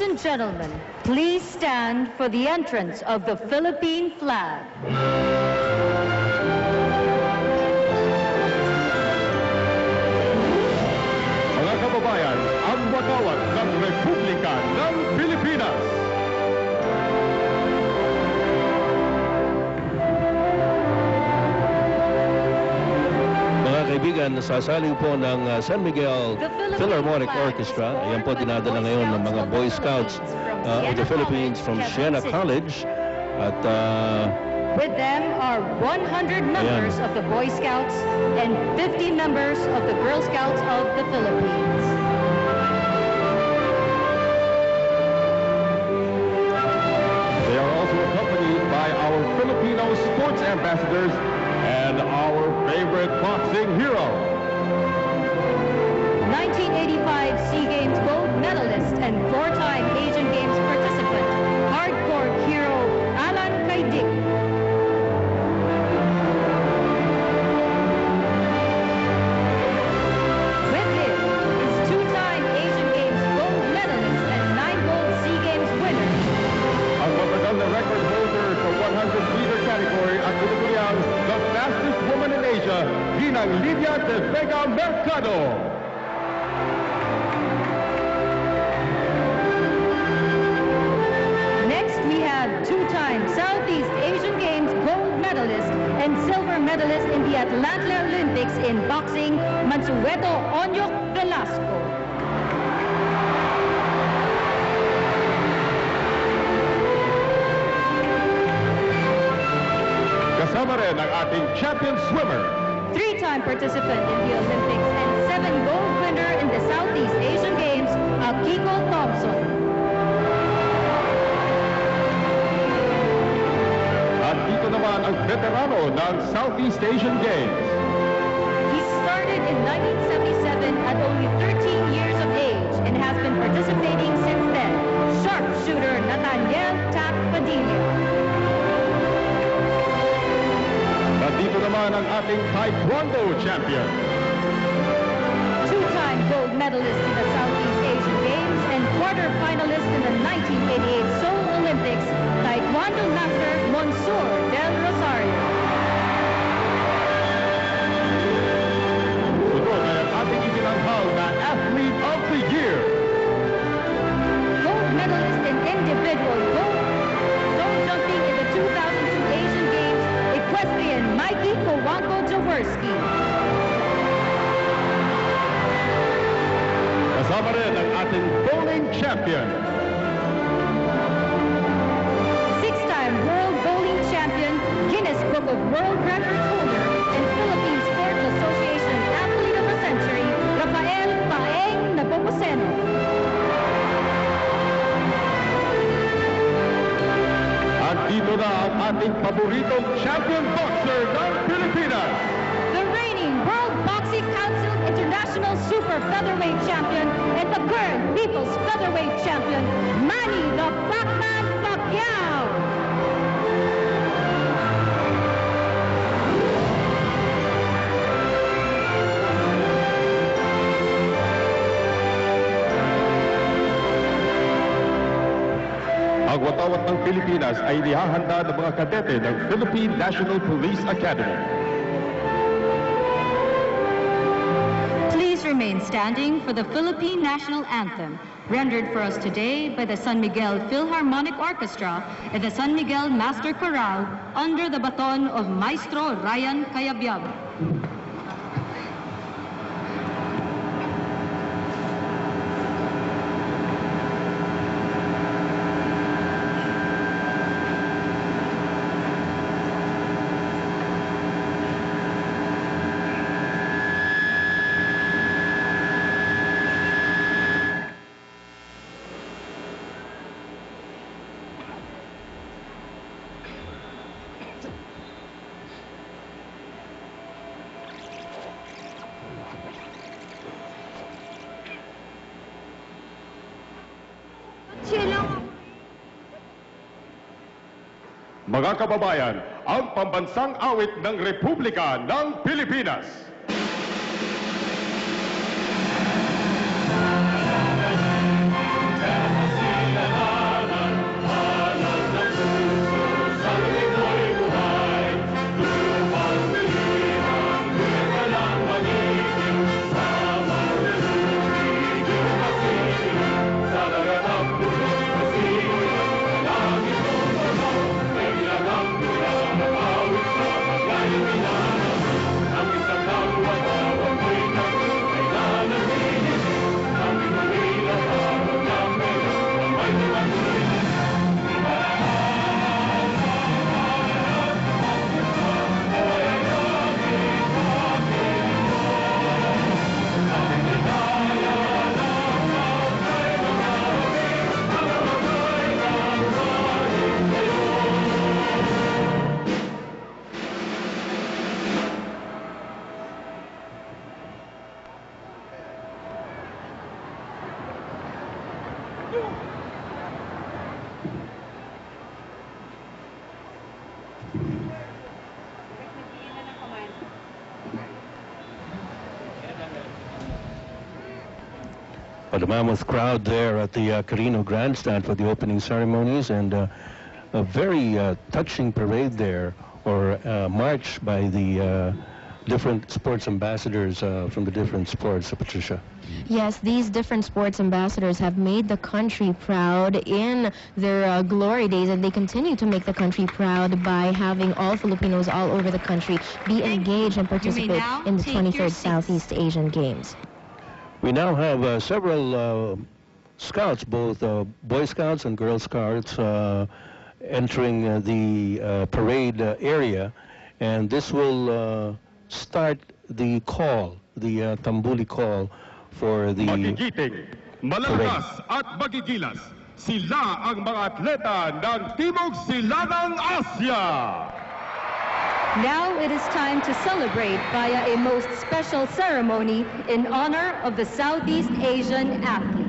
and gentlemen, please stand for the entrance of the Philippine flag. Mga kababayan, ang watawat ng Republika ng Pilipinas. Mga kaibigan, nasasaliw po ng San Miguel Philharmonic Orchestra. Ayan po dinadala ngayon ng mga Boy Scouts of the Philippines from Siena College. At with them are 100 members of the Boy Scouts and 50 members of the Girl Scouts of the Philippines. They are also accompanied by our Filipino sports ambassadors and our favorite boxing hero. 1985 SEA Games gold medalist and four-time Asian Games participant, hardcore hero Alan Kaidik. With him is two-time Asian Games gold medalist and 9 gold SEA Games winner. Ang matagal na record holder sa 100-meter category at kategorya the fastest woman in Asia, Ginang Lydia de Vega Mercado. Next, we have two-time Southeast Asian Games gold medalist and silver medalist in the Atlanta Olympics in boxing, Mansueto Onyok Velasco. Kasama rin ang ating champion swimmer. Three-time participant in the Olympics and 7 gold winner in the Southeast Asian Games, Akiko Thompson. At dito naman ang veterano ng Southeast Asian Games. He started in 1977 at only 13 years of age and has been participating since then. Sharpshooter Nathaniel Tac Padilla. At dito naman ang ating Taekwondo champion. Two-time gold medalist in the Southeast Asian Games and quarter-finalist in the 1988 Seoul Olympics, Taekwondo master Monsieur Del Rosario. Sunod ay ang ating itinanghal na Athlete of the Year. Gold medalist in individual gold zone jumping in the 2002 Asian Games, equestrian Mikey Kowanko Jaworski. Kasama rin ang ating bowling champion. Six-time world bowling champion, Guinness Book of World Records holder, and Philippine Sports Association Athlete of the Century, Rafael Paeng Nepomuceno. At dito na ang ating paboritong champion boxer ng Pilipinas. The reigning World Boxing Council International Super Featherweight Champion and the current People's Featherweight Champion, Manny the Pacman Pacquiao. Ang watawat ng Pilipinas ay inihahanda ng mga kadete ng Philippine National Police Academy. Please remain standing for the Philippine National Anthem, rendered for us today by the San Miguel Philharmonic Orchestra and the San Miguel Master Chorale under the baton of Maestro Ryan Cayabyab. Mga kababayan, ang pambansang awit ng Republika ng Pilipinas. But a mammoth crowd there at the Carino Grandstand for the opening ceremonies, and a very touching parade there, or march by the different sports ambassadors from the different sports, Patricia. Yes, these different sports ambassadors have made the country proud in their glory days, and they continue to make the country proud by having all Filipinos all over the country be engaged and participate in the 23rd Southeast Asian Games. We now have several scouts, both Boy Scouts and Girl Scouts, entering the parade area, and this will start the call, the Tambuli call for the Magigiting, malalakas at magigilas, sila ang mga atleta ng Timog Silangang Asya. Now it is time to celebrate via a most special ceremony in honor of the Southeast Asian athletes.